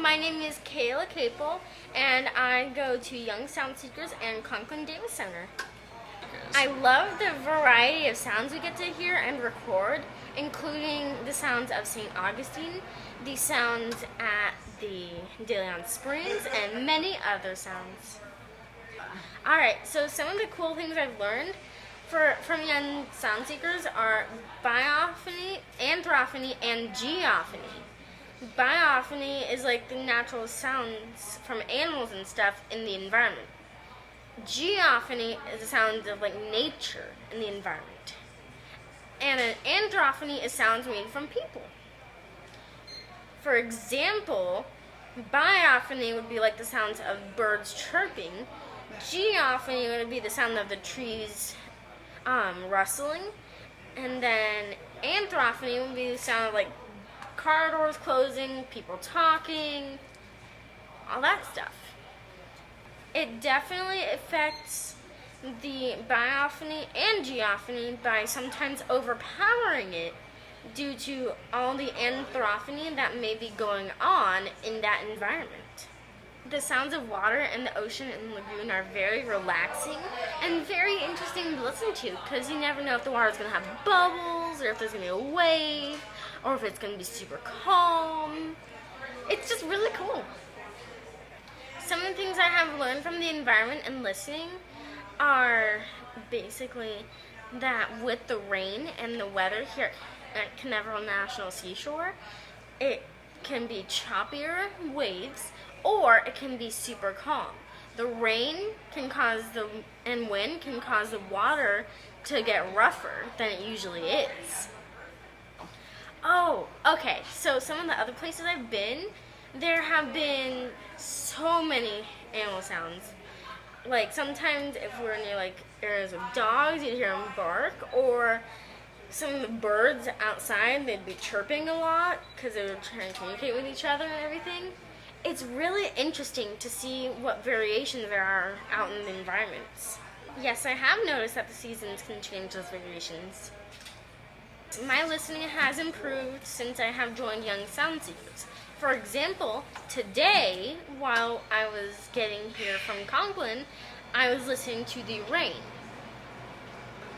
My name is Kayla Capel, and I go to Young Sound Seekers and Conklin Davis Center. I love the variety of sounds we get to hear and record, including the sounds of St. Augustine, the sounds at the De Leon Springs, and many other sounds. Alright, so some of the cool things I've learned from Young Sound Seekers are biophony, anthrophony, and geophony. Biophony is like the natural sounds from animals and stuff in the environment. Geophony is the sounds of like nature in the environment. And an anthrophony is sounds made from people. For example, biophony would be like the sounds of birds chirping. Geophony would be the sound of the trees rustling. And then anthrophony would be the sound of like car doors closing, people talking, all that stuff. It definitely affects the biophony and geophony by sometimes overpowering it due to all the anthrophony that may be going on in that environment. The sounds of water and the ocean and lagoon are very relaxing and very interesting to listen to because you never know if the water is going to have bubbles or if there's going to be a wave or if it's going to be super calm. It's just really cool. Some of the things I have learned from the environment and listening are basically that with the rain and the weather here at Canaveral National Seashore, it can be choppier waves or it can be super calm. The rain can cause and wind can cause the water to get rougher than it usually is. Oh, okay. So some of the other places I've been, there have been so many animal sounds. Like sometimes if we're near like areas of dogs, you'd hear them bark, or some of the birds outside, they'd be chirping a lot because they were trying to communicate with each other and everything. It's really interesting to see what variations there are out in the environments. Yes, I have noticed that the seasons can change those variations. My listening has improved since I have joined Young Sound Seekers. For example, today, while I was getting here from Conklin, I was listening to the rain.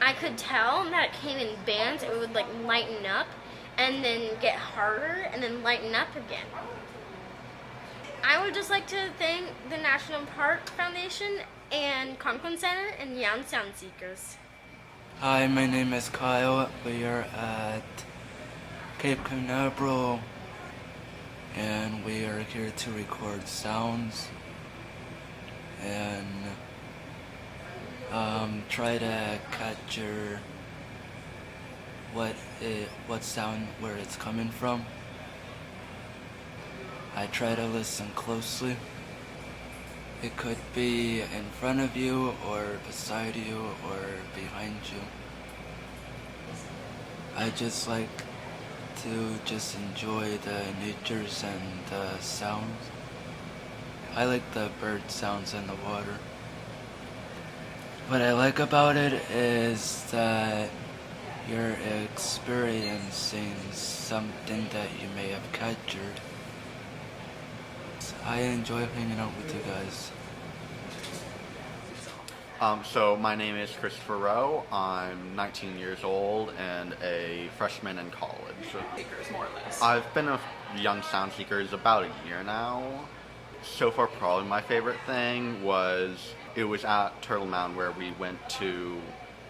I could tell that it came in bands. It would like lighten up and then get harder and then lighten up again. I would just like to thank the National Park Foundation and Conklin Center and Young Sound Seekers. Hi, my name is Kyle. We are at Cape Canaveral and we are here to record sounds and try to capture what sound where it's coming from. I try to listen closely. It could be in front of you or beside you or behind you. I just like to just enjoy the natures and the sounds. I like the bird sounds in the water. What I like about it is that you're experiencing something that you may have captured. I enjoy hanging out with you guys. So my name is Christopher Rowe. I'm 19 years old and a freshman in college. More or less. I've been a Young Sound Seekers about a year now. So far, probably my favorite thing was at Turtle Mountain where we went to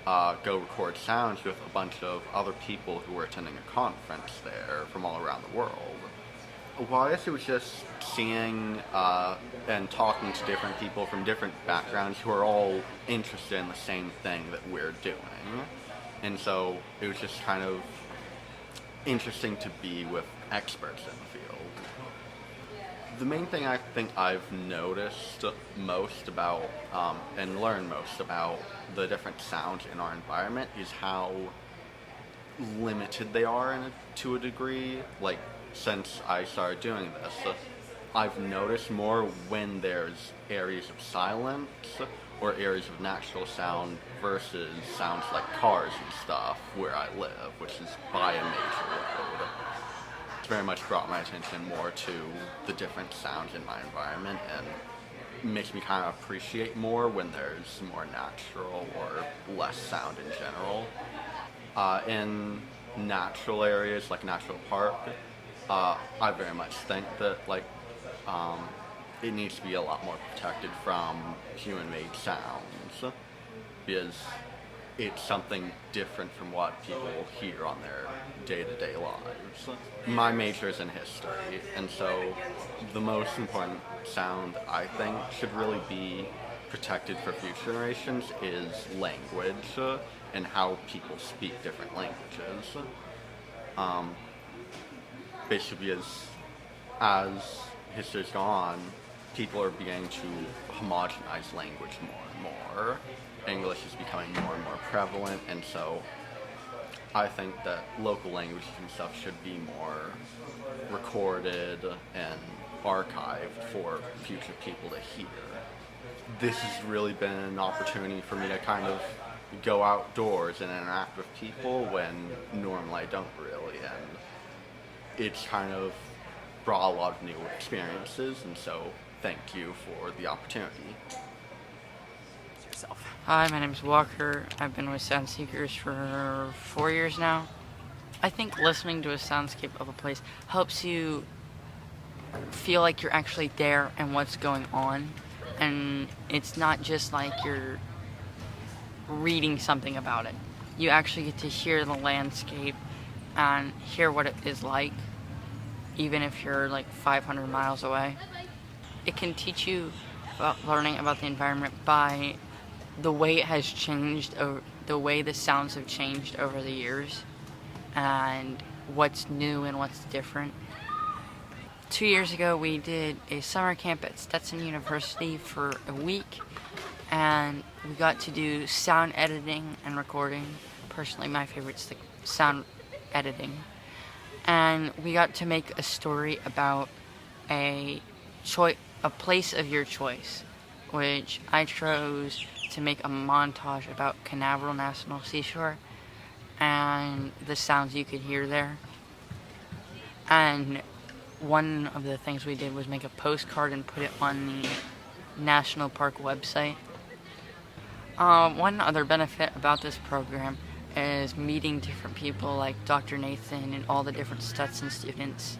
go record sounds with a bunch of other people who were attending a conference there from all around the world. Well, I guess it was just seeing and talking to different people from different backgrounds who are all interested in the same thing that we're doing. And so it was just kind of interesting to be with experts in the field. The main thing I think I've noticed most about and learned most about the different sounds in our environment is how limited they are to a degree. Like, since I started doing this, I've noticed more when there's areas of silence or areas of natural sound versus sounds like cars and stuff where I live, which is by a major road. very much brought my attention more to the different sounds in my environment and makes me kind of appreciate more when there's more natural or less sound in general. In natural areas like National Park, I very much think that it needs to be a lot more protected from human-made sounds because it's something different from what people hear on their day-to-day lives. My major is in history, and so the most important sound I think should really be protected for future generations is language and how people speak different languages. Basically, as history's gone, people are beginning to homogenize language more and more. English is becoming more and more prevalent, and so I think that local languages and stuff should be more recorded and archived for future people to hear. This has really been an opportunity for me to kind of go outdoors and interact with people when normally I don't really, and it's kind of brought a lot of new experiences, and so thank you for the opportunity. Hi, my name is Walker. I've been with Sound Seekers for 4 years now. I think listening to a soundscape of a place helps you feel like you're actually there and what's going on. And it's not just like you're reading something about it. You actually get to hear the landscape and hear what it is like, even if you're like 500 miles away. It can teach you about learning about the environment by the way it has changed, the way the sounds have changed over the years, and what's new and what's different. 2 years ago, we did a summer camp at Stetson University for a week, and we got to do sound editing and recording. Personally, my favorite's the sound editing. And we got to make a story about a place of your choice, which I chose to make a montage about Canaveral National Seashore and the sounds you could hear there. And one of the things we did was make a postcard and put it on the National Park website. One other benefit about this program is meeting different people like Dr. Nathan and all the different Stetson students,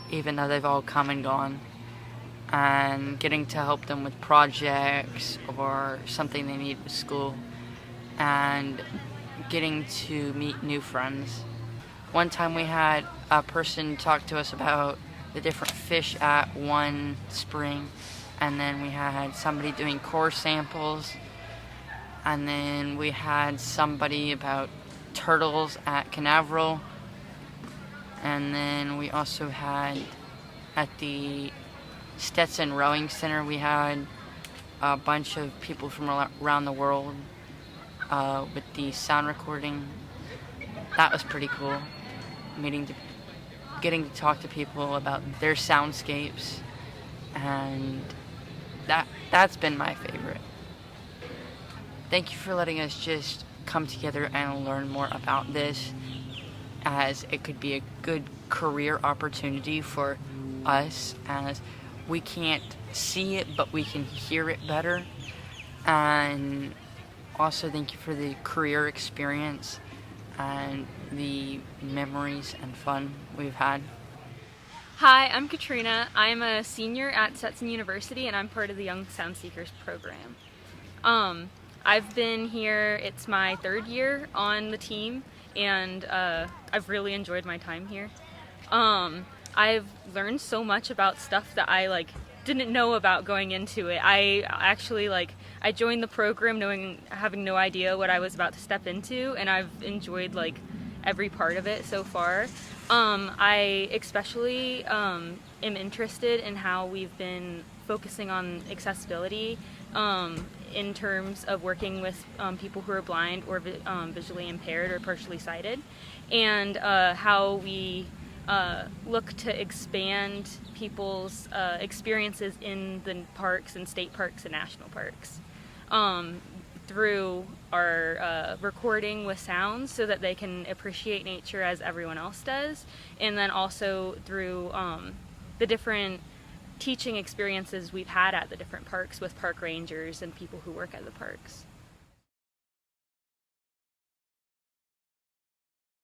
even though they've all come and gone, and getting to help them with projects or something they need with school, and getting to meet new friends. One time we had a person talk to us about the different fish at one spring, and then we had somebody doing core samples, and then we had somebody about turtles at Canaveral, and then we also had at the Stetson Rowing Center, we had a bunch of people from around the world with the sound recording. That was pretty cool. Getting to talk to people about their soundscapes, and that's been my favorite. Thank you for letting us just come together and learn more about this, as it could be a good career opportunity for us, as we can't see it, but we can hear it better. And also thank you for the career experience and the memories and fun we've had. Hi, I'm Katrina. I'm a senior at Stetson University, and I'm part of the Young Sound Seekers program. I've been here, it's my 3rd year on the team, and I've really enjoyed my time here. I've learned so much about stuff that I didn't know about going into it. I actually I joined the program having no idea what I was about to step into, and I've enjoyed every part of it so far. I especially am interested in how we've been focusing on accessibility in terms of working with people who are blind or visually impaired or partially sighted, and how we look to expand people's experiences in the parks and state parks and national parks through our recording with sounds so that they can appreciate nature as everyone else does, and then also through the different teaching experiences we've had at the different parks with park rangers and people who work at the parks.